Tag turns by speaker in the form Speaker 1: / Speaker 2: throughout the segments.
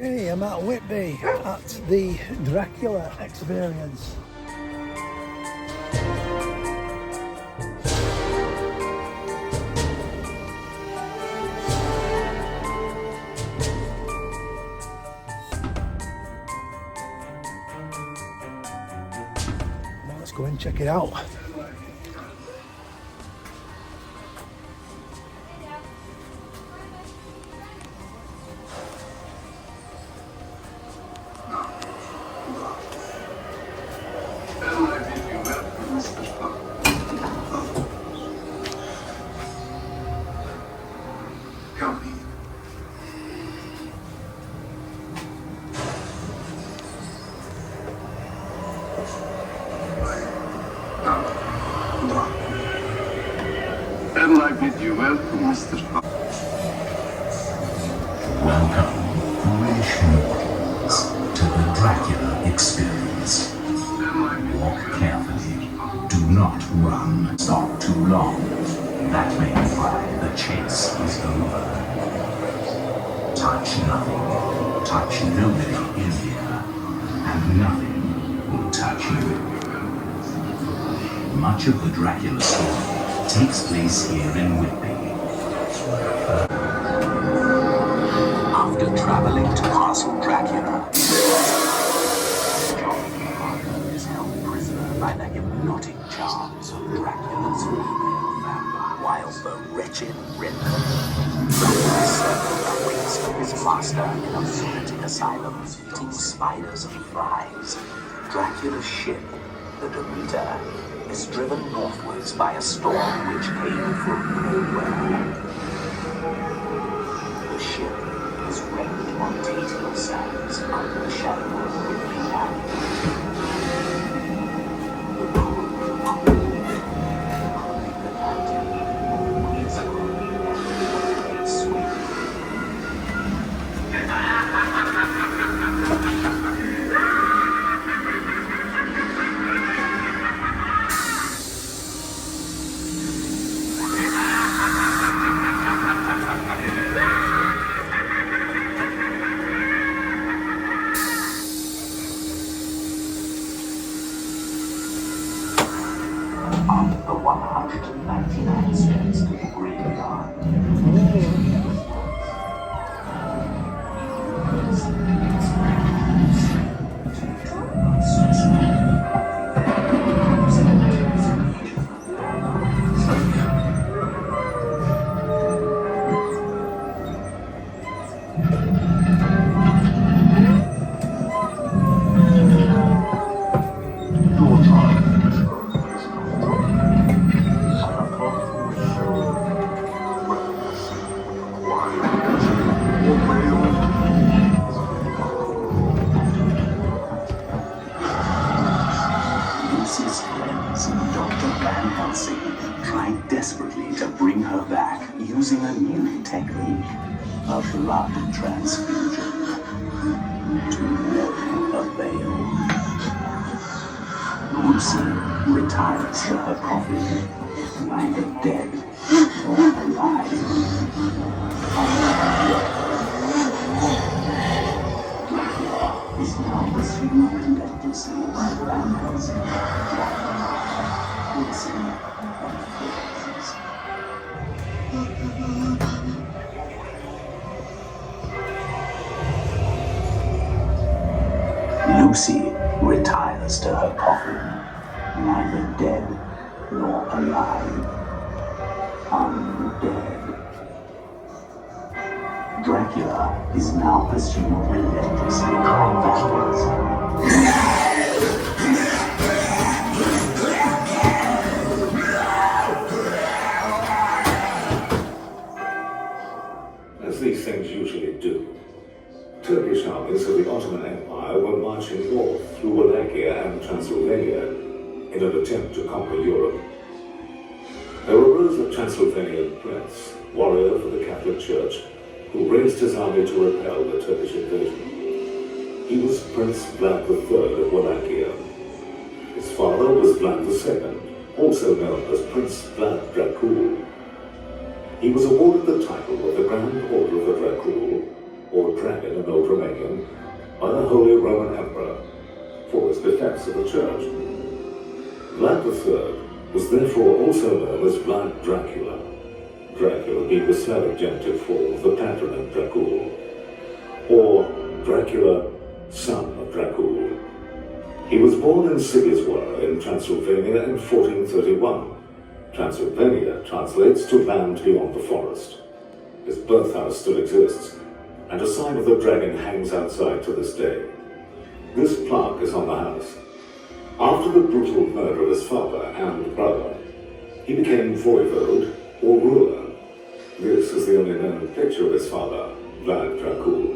Speaker 1: Hey, I'm at Whitby at the Dracula experience. Now let's go and check it out.
Speaker 2: And I bid you welcome, Mr.
Speaker 3: Welcome, foolish mortals, to the Dracula experience. Walk carefully. Do not run. Stop too long. That may imply the chase is over. Touch nothing. Touch nobody in here. And nothing will touch you. Much of the Dracula story takes place here in Whitby. After traveling to Castle Dracula, John is held prisoner by the hypnotic charms of Dracula's female vampire, while the wretched Riddler waits for his master in a lunatic asylum, eating spiders and flies. Dracula's ship, the Demeter, is driven northwards by a storm which came from nowhere. The ship is wrecked on Tatial sands under the shadow of Whitby Valley. The crew, including the captain, is a great swing. On the 199 steps to the graveyard. Lucy's friends, Dr. Van tried desperately to bring her back using a new technique, a blood transfusion. To no avail. Lucy retires to her coffin, neither dead nor alive. Dracula is now pursued relentlessly by vampires, Lucy and friends. Lucy retires to her coffin, neither dead nor alive. Undead. Dracula is now pursued relentlessly by vampires.
Speaker 4: As these things usually do, Turkish armies of the Ottoman Empire were marching north through Wallachia and Transylvania in an attempt to conquer Europe. There arose a Transylvanian prince, warrior for the Catholic Church, who raised his army to repel the Turkish invasion. He was Prince Vlad III of Wallachia. His father was Vlad II, also known as Prince Vlad Dracula. He was awarded the title of the Grand Order of the Dracula or dragon in Old Romanian, by the Holy Roman Emperor for his defense of the church. Vlad III was therefore also known as Vlad Dracula, Dracula being the Slavic genitive form of the patronym Dracul, or Dracula, son of Dracul. He was born in Sigizwara in Transylvania in 1431. Transylvania translates to land beyond the forest. His birthhouse still exists, and a sign of the dragon hangs outside to this day. This plaque is on the house. After the brutal murder of his father and brother, he became voivode or ruler. This is the only known picture of his father, Vlad Dracul.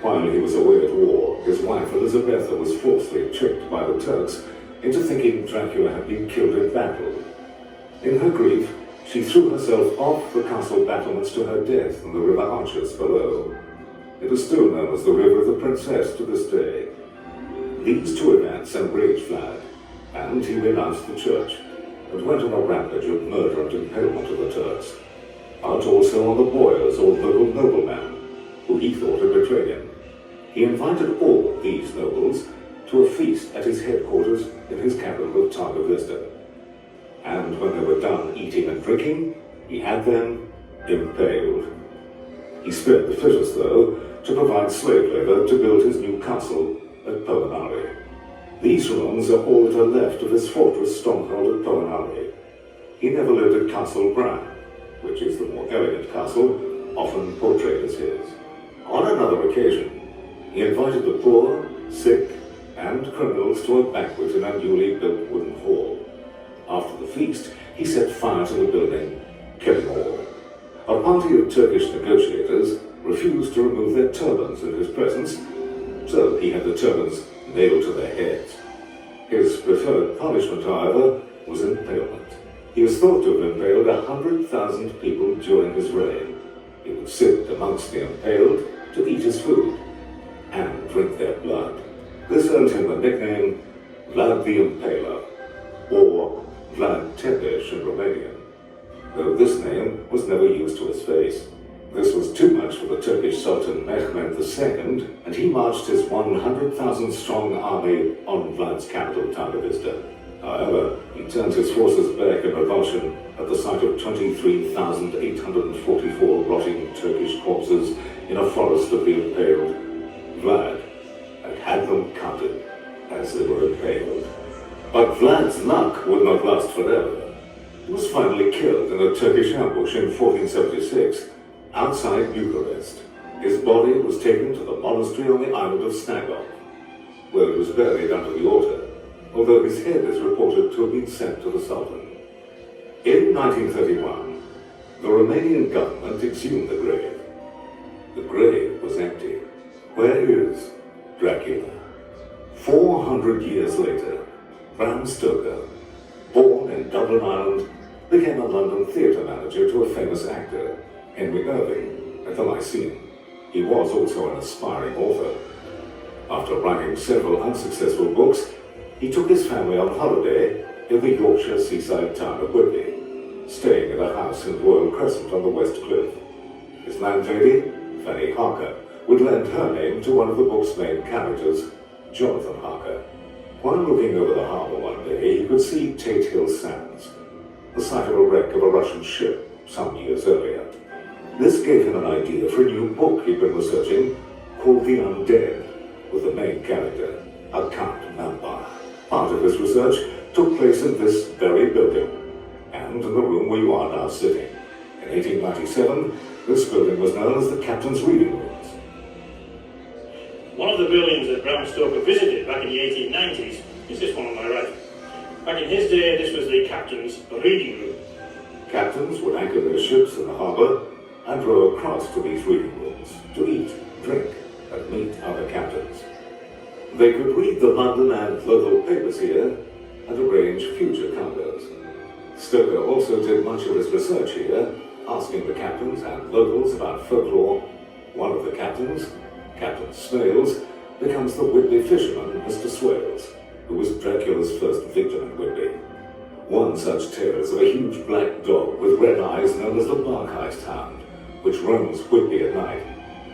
Speaker 4: While he was away at war, his wife Elizabetha was falsely tricked by the Turks into thinking Dracula had been killed in battle. In her grief, she threw herself off the castle battlements to her death in the river Arches below. It is still known as the River of the Princess to this day. These two events enraged Vlad, and he renounced the church and went on a rampage of murder and impalement of the Turks, but also on the boyars or local noblemen who he thought had betrayed him. He invited all these nobles to a feast at his headquarters in his capital of Targa Vista. And when they were done eating and drinking, he had them impaled. He spared the fittest, though, to provide slave labor to build his new castle at Poenari. These ruins are all that are left of his fortress stronghold at Poenari. He never lived at Castle Bram, which is the more elegant castle, often portrayed as his. On another occasion, he invited the poor, sick, and criminals to a banquet in a newly built wooden hall. After the feast, he set fire to the building, killing all. A party of Turkish negotiators refused to remove their turbans in his presence, so he had the turbans nailed to their heads. His preferred punishment, however, was impalement. He was thought to have impaled 100,000 people during his reign. He would sit amongst the impaled to eat his food and drink their blood. This earned him the nickname Vlad the Impaler, or Vlad Tepes in Romanian, though this name was never used to his face. This was too much for the Turkish Sultan Mehmed II, and he marched his 100,000-strong army on Vlad's capital, Targa Vista. However, he turned his forces back in revulsion at the sight of 23,844 rotting Turkish corpses in a forest of the impaled. Vlad had them counted as they were impaled. But Vlad's luck would not last forever. He was finally killed in a Turkish ambush in 1476 outside Bucharest. His body was taken to the monastery on the island of Snagov, where it was buried under the altar, although his head is reported to have been sent to the Sultan. In 1931, the Romanian government exhumed the grave. The grave was empty. Where is Dracula? 400 years later, Bram Stoker, born in Dublin, Ireland, became a London theatre manager to a famous actor, Henry Irving, at the Lyceum. He was also an aspiring author. After writing several unsuccessful books, he took his family on holiday in the Yorkshire seaside town of Whitby, staying at a house in Royal Crescent on the West Cliff. His landlady, Fanny Harker, would lend her name to one of the book's main characters, Jonathan Harker. While looking over the harbour one day, he could see Tate Hill Sands, the site of a wreck of a Russian ship some years earlier. This gave him an idea for a new book he'd been researching called The Undead, with the main character, a Count Vampire. Part of his research took place in this very building, and in the room where you are now sitting. In 1897, this building was known as the Captain's Reading Rooms.
Speaker 5: One of the buildings that Bram Stoker visited back in the 1890s is this one on my right. Back in his day, this was the Captain's Reading Room.
Speaker 4: Captains would anchor their ships in the harbour and row across to these reading rooms to eat, drink, and meet other captains. They could read the London and local papers here and arrange future cargoes. Stoker also did much of his research here, asking the captains and locals about folklore. One of the captains, Captain Smales, becomes the Whitby fisherman, Mr. Swales, who was Dracula's first victim in Whitby. One such tale is of a huge black dog with red eyes known as the Barkheist Hound, which roams Whitby at night.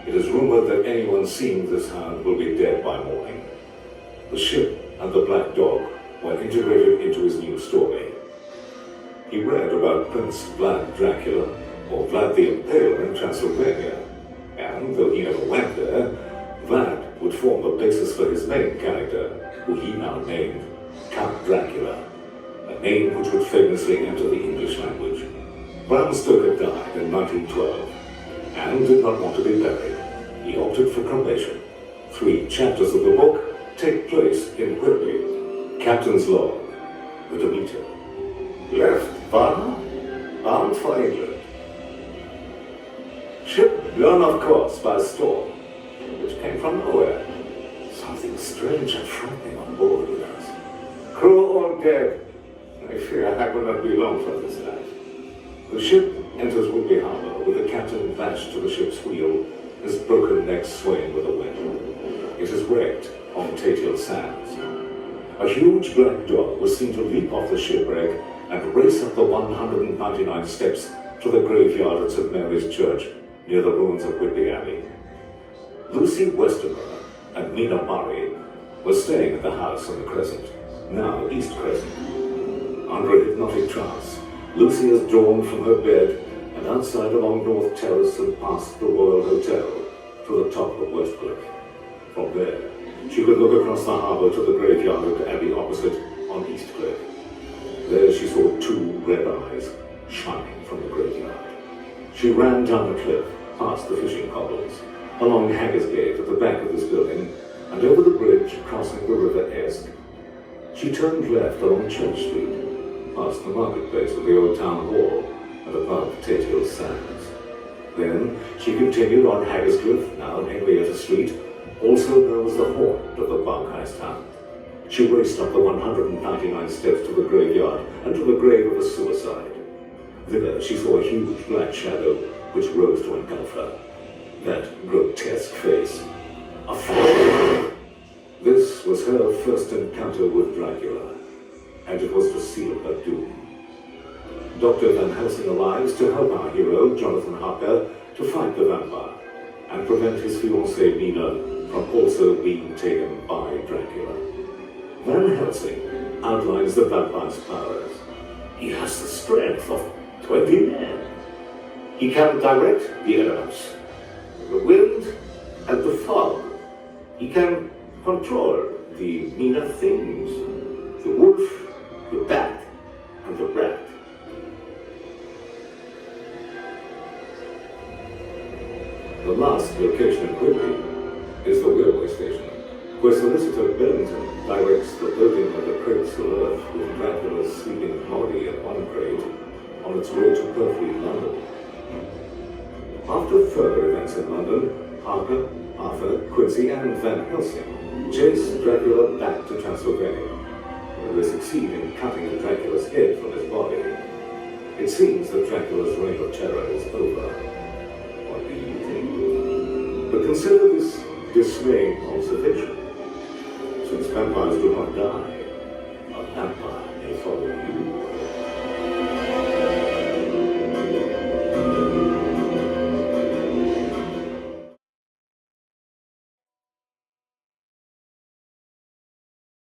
Speaker 4: It is rumored that anyone seeing this hound will be dead by morning. The ship and the black dog were integrated into his new story. He read about Prince Vlad Dracula, or Vlad the Impaler in Transylvania, and though he never went there, Vlad would form the basis for his main character, who he now named Count Dracula, a name which would famously enter the English language. Bram Stoker died in 1912, and did not want to be buried. He opted for cremation. 3 chapters of the book take place in Whitby. Captain's log, the Demeter. Left Varna, bound for England. Ship blown off course by a storm, which came from nowhere. Something strange and frightening on board with us. Crew all dead. I fear I will not be long for this life. The ship enters Whitby Harbour with the captain lashed to the ship's wheel, his broken neck swaying with the wind. It is wrecked on Tatiel Sands. A huge black dog was seen to leap off the shipwreck and race up the 199 steps to the graveyard at St. Mary's Church near the ruins of Whitby Abbey. Lucy Westermer and Nina Murray were staying at the house on the Crescent, now East Crescent. Under a hypnotic trance, Lucy is drawn from her bed and outside along North Terrace and past the Royal Hotel to the top of Westcliff. From there, she could look across the harbour to the graveyard of the Abbey opposite on East Cliff. There she saw 2 red eyes shining from the graveyard. She ran down the cliff, past the fishing cobbles, along Hagger's Gate at the back of this building, and over the bridge crossing the River Esk. She turned left along Church Street, past the marketplace of the old town hall and above Tatiel Sands. Then she continued on Hagger's Cliff, now Henrietta Street, also known as the haunt of the Barkheist Hound. She raced up the 199 steps to the graveyard and to the grave of a suicide. There she saw a huge black shadow which rose to engulf her. That grotesque face. A flash. This was her first encounter with Dracula, and it was to seal her doom. Dr. Van Helsing arrives to help our hero, Jonathan Harker, to fight the vampire and prevent his fiancée Nina from also being taken by Dracula. Van Helsing outlines the vampire's powers. He has the strength of 20 men. He can direct the elements, the wind and the fog. He can control the meaner things, the wolf, the bat, and the rat. The last location in Whitby is the railway station, where Solicitor Bellington directs the loading of the crates full earth with Dracula's sleeping body in one crate on its way to Purfleet, London. After further events in London, Harker, Arthur, Quincy, and Van Helsing chase Dracula back to Transylvania, where they succeed in cutting Dracula's head from his body. It seems that Dracula's reign of terror is over. What do you think? But consider this dismaying observation. Since vampires do not die, a vampire may follow you.